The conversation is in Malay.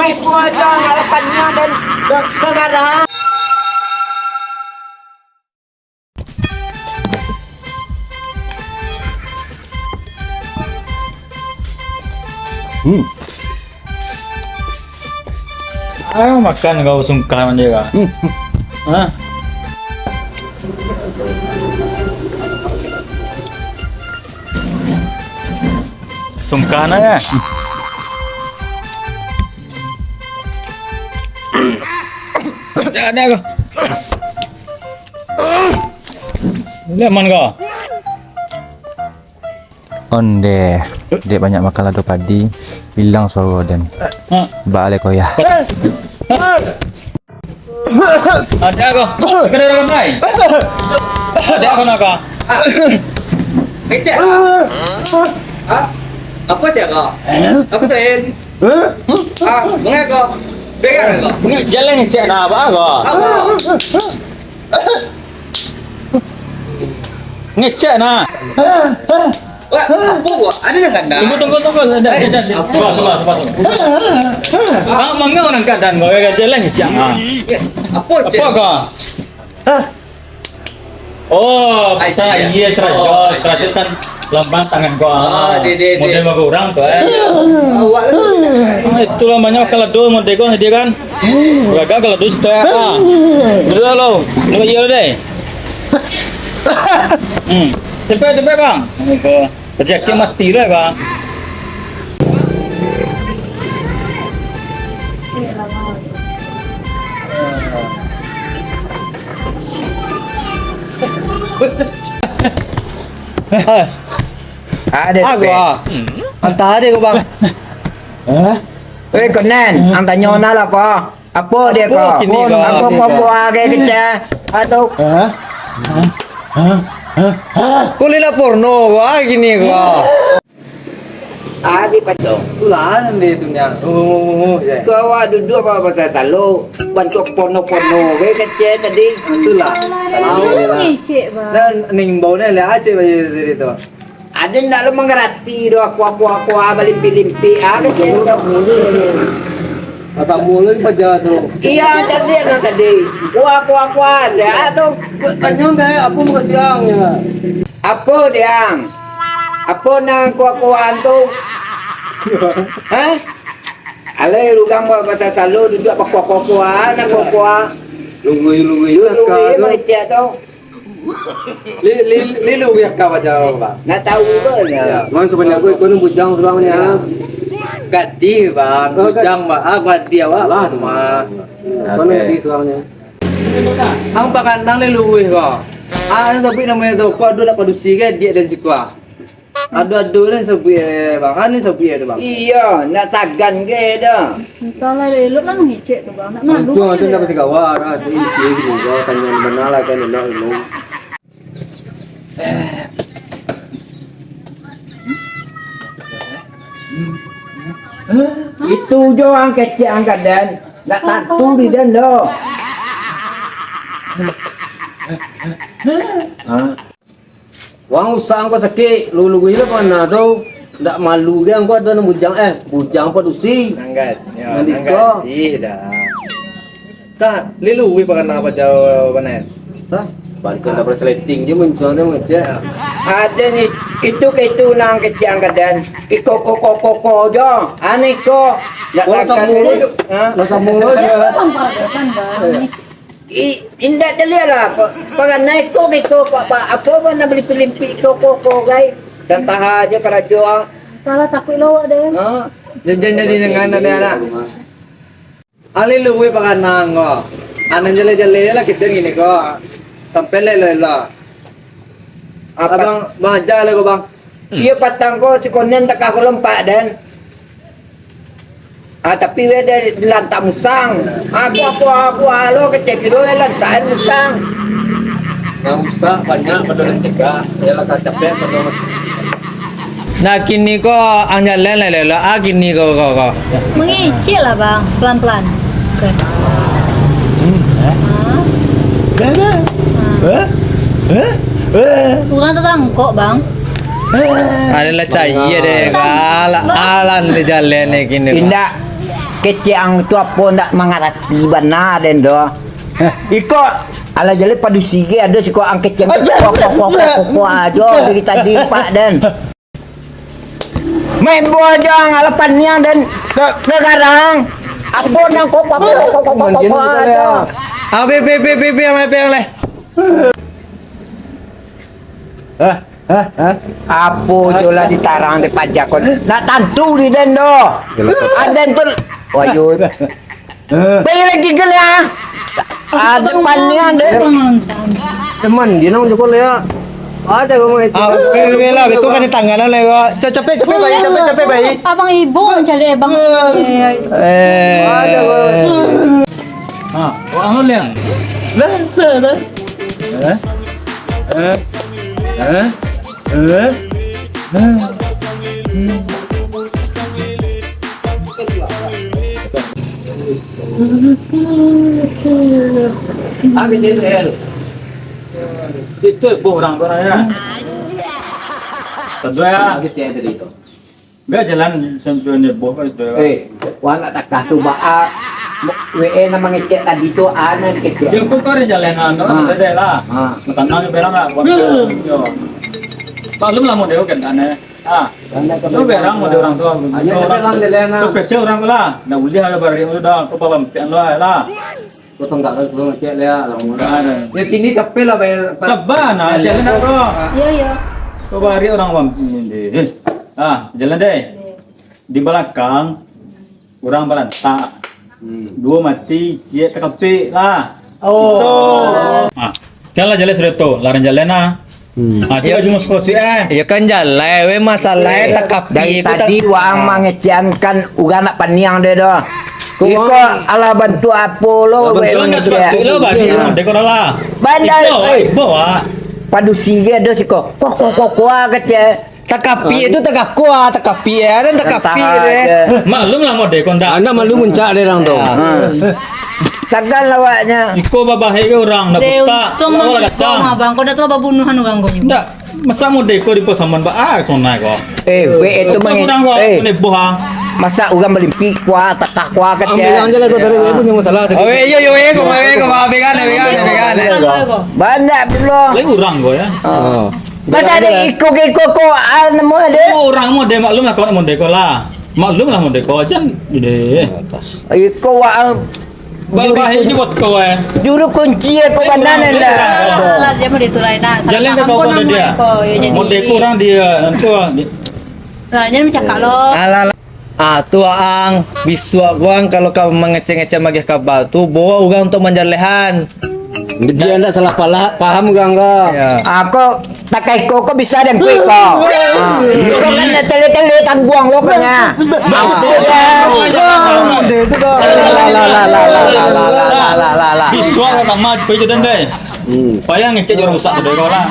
Baik ku aja harapannya dan kegarahan. Ayo makan kau sungkan aja kak. Hah? Sungkan aja. Ada kau. Lemon kau. Onde, dia banyak makan lado padi, bilang suara dan balik kau ya. Ada kau. Kena orang lain. Ada kau nak kau. Cek. Apa cek kau? Aku tak en. Mengai kau. Begar kau. Ini jalan cek nak apa kau? Ngecek nak. Apa buat? Ada nak kanda? Tunggu. Sebentar. Bang mangga orang kadan kau ya jalan ngecek. Apa cek? Apa kau? Oh, bisa iya serajot kan lambang tangan kau. Model mau kurang tuh. Awak lu. Itu lamanya kalau do model kau dia kan. Gagal kalau do sudah. Udah lo, nunggu iya deh. Cepet bang. Rezeki mati lah bang. Ada Aku Anta ada kau bang. Konen, anta nyona lah kau. Apa dia kau? Apa kini kau? Apa buat kecil atau? Kau lila porno kau gini kau. Adi paco. Tulan deh dunia. Kau duduk apa bahasa selalu bentuk porno-porno kecil tadi. Tulan. Ngecek bang. Dan ning bau ni lah aja dari itu. Ada nak lu mengerti do aku balimpi-limpi kecil Masa mulut aja tu. Iya tadi. Aku aja tu. Tanya kayak apa muka siangnya? Apa dia? Apa nang kuat tu? Hah? Ale lugang bahasa selalu duduk apa kuat nak kuat. Lungui Lu macam tu. Li lu ya kau aja bang. Nak tahu ke ya? Mang sebenarnya aku nu bujang sebangnya. Gadi bang, bujang bang, gadi awak lah mah. Mana di sebangnya? Ang pakandang li luwi ko. Ano sabi namanya tu? Kau ada nak padusi ke dia dan si kuah. Ada ni sabi bang. Ano sabi tu bang? Iya, nak sagan ke dah. Entahlah elok lah ngecek tu bang. Nak malu. Cuma tu nak pasal kawan. Ini juga tanya mana lah kan nak ilmu. Itu jo ang kecil angkat dan nak tatu di dan lo. Wang usang ko sakit, luluwi lah mana tu. Tak malu ke angko ada bujang bujang padusi. Angkat. Nanti kau. Iya. Tak, luluwi pa kana pa jauh panen. Tak, bangkan dapat sleting je muncul dia macam. Ada ni itu ke itu nang kecil angkat dan koko jo. Ane ko. Nak Orang sagan sambung ke? Ha? Lah sambung aja. Bang perhatikan bang. Indah celia lah. Pakai naik ko apa nak beli pelimpi koko guys. Dan tahan aja kerajuan. Salah takut lawak deh. Ha? Jangan jadi dengan ada anak. Ali luwe pa kana ngo. Anan jale lah kita gini ko. Sampai lela. Abang bang jale ko bang. Iya patang ko si konen tak aku lompat dan. Tapi dia di lantak musang. Aku halo kecek itu lantak musang. Nggak usah banyak menurut juga. Ya lah capek menurut. Nah kini ko ang jalan lela. Kini ko. Mengecek lah bang. Pelan-pelan. Oke. Bukan tetangkok bang. Adalah cahaya deh. Alan di jalan ni kini. Indah. kecil ang tu apa ndak mengerti benar den do. Iko ala jale padu sige ada siko ang kecil kok aja dari tadi Pak den. Main buah jang alapan niang dan sekarang apa nang kok aja. Ah, be yang le. Apa jola ditarang di pajak kon. Nak tantu di den do. Aden tu. Wayo. Bayi lagi gel ya. Ada pannya den. Teman dia nang joko le ya. Ada kamu itu. Ah, be lah, be ko kan tangan le ko. Cepet bayi. Abang ibu cari abang. Ada kamu. Ha, wang lo yang. Itu orang tu ya. Kedua ya. Biar jalan sampai ni boh itu. Wala tak tu ba WE na mangecek tadi tu anak kecil. Dia kau kau jalan anu, ada lah. Tanah berang lah. Maklum lah mau dia kan aneh. Lu berang mau dia orang tua. Orang spesial orang tu lah. Nak boleh ada barang tu dah. Kau palam pian lu lah. Kau tengok kalau kau cek le ya. Ya kini cepet lah bayar. Sabar nak jalan aku. Iya. Kau bari orang bang ini. Jalan deh. Di belakang orang balantak. Dua mati, cie tekapi lah. Oh. Kalau jalan sudah tu, larang jalan lah. Dia cuma skosi Ya kan jalan, we masalah Dari tekapi tadi wang mangeciankan uga nak paniang dia dah. Iko ala bantu apa lo we lo bagi dekor lah. Bandar bawa. padu sige ada siko. Kok kecil. tekapi itu tegak kuat, tekapi ya dan tekapi deh. Maklum lah mau dekor dah. Anda malu muncak dia orang tu. Sagal lawaknya. Iko babahe ke orang nak buta. Untung Kau mau lah kadang. abang kau dah tu bunuhan orang kau ni. Tak, masa mau dekor di posaman ba sonai kau. We itu Kau kurang kau ni boha. masa ugang melimpi kuat tak kuat Ambil kecil. aja lah kau dari we punya masalah tadi. Oh yo kau pegang. Banyak belum. Lagi orang kau ya. Masa ada ikut ko nemu ada. Orang mau dek maklum lah kau mau dekor lah. Maklum lah mau dekor jan ide. Ikut wa Babahe je buat kau juru kunci ko bandanan dah. Lah dia mau ditulai nak. Jalan ke kau pada dia. Mau dekor orang dia nanti. Nah, jangan bercakap lo. Alah. Tuang biswa buang kalau kau mengecek-ngecek magih kabal tu bawa ugang untuk menjalehan. Dia anda salah paham gang kau. Ya. Aku pakai ko bisa dan kui ko. Ko kan tele kan buang lo kanya. Mampu ya. Itu dah. La. Biswa kau tak maju pergi dan deh. Payah ngecek orang rusak tu kau lah.